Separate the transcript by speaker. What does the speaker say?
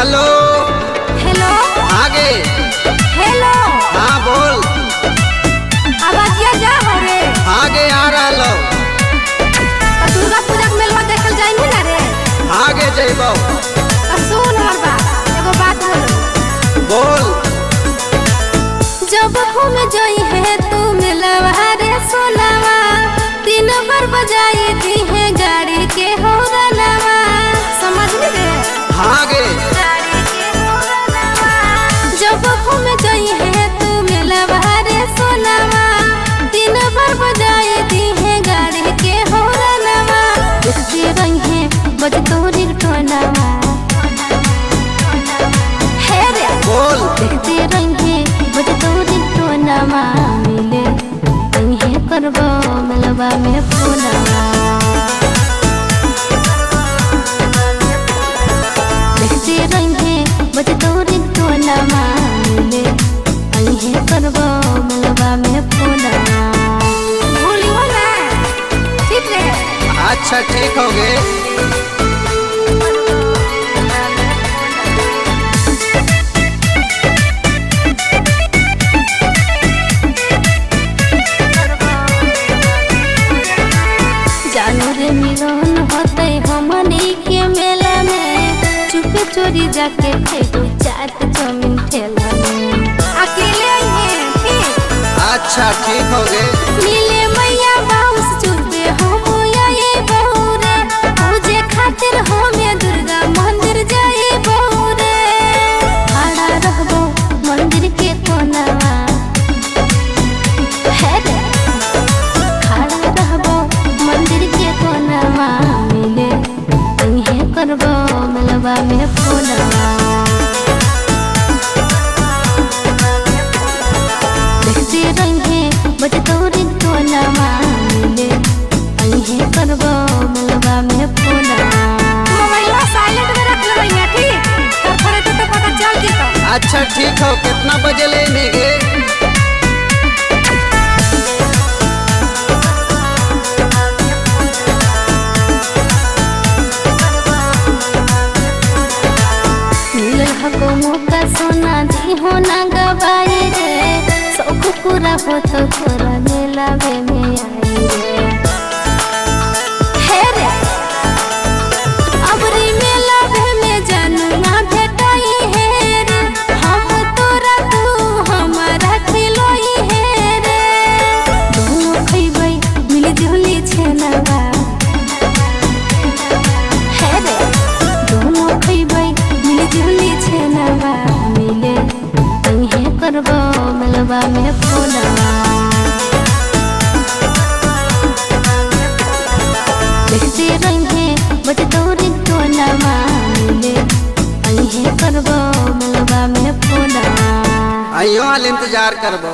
Speaker 1: Hello
Speaker 2: hello
Speaker 1: आगे।
Speaker 2: Hello
Speaker 1: हाँ बोल।
Speaker 2: आवाजिया जा हो रे।
Speaker 1: आगे आ रहा लो।
Speaker 2: दुर्गा पूजा के मेलवा देखल जाइनी ना रे।
Speaker 1: आगे जइबो।
Speaker 2: सुन हमर बात, एगो बात
Speaker 1: बोल।
Speaker 2: जब घूम जाई है तू मेलवा रे सोनावा, तीन बार बजाई दी है गाड़ी के हौरनवा। समझ रे?
Speaker 1: आगे।
Speaker 2: जब घूम जाई है तू मेलवा रे सोनावा, तीन बार बजाई दी है गाड़ी के हौरनवा। देखते रही है बजतोरी टोनावा। हे रे
Speaker 1: बोल।
Speaker 2: देखते रही है बजतोरी टोनावा। मिले रही है करबो मेलवा में फोनवा। देखते रही है बजतोरी टोनावा। मिले रही है करबो मेलवा में फोनवा। भूलियो ना, ठीक है?
Speaker 1: अच्छा ठीक हो गए।
Speaker 2: जानू रे मिलन होते हमनी के मेला में, चुपे चोरी जाके खेलू चाट चौमिन ठेला में। अकेले आइए ठीक?
Speaker 1: अच्छा ठीक हो गए।
Speaker 2: मिले मैया बाउस चुपे हम आए बहू रे, पूजे खातिर हमें दुर्गा मंदिर जाए बहू रे। खड़ा रहबो मंदिर के कोनवा। है रे खड़ा रहबो मंदिर के कोनवा। मिले तुहे करबो मेलवा में फोनवा। देखते रही बजतोरी टोनवा। मिले तुहे करबो मेलवा में फोनवा। मोबाइल साइलेंट में रख ले ठीक, तब थोड़े तो पता चल जेतो।
Speaker 1: अच्छा ठीक हो। कितना बजे लेने गे?
Speaker 2: मिलल हको मौका सोना दी हो ना गवाई रे। सब पूरा हो तो तोरा मेला में आई रे। हे रे अबरी मेला में जानू ना भेटाई है रे। हम तोरा तू हमारा खिलोई है रे। दोनों खइबै मिल जुली छेनवा। हे रे दोनों खइबै मिल जुली छेनवा। मिले तुहे करबो मेलवा में फोनवा। देखते रही बजतोरी टोनवा। मिले तुहे करबो मेलवा में फोनवा।
Speaker 1: आइयो हाल इंतजार करबो।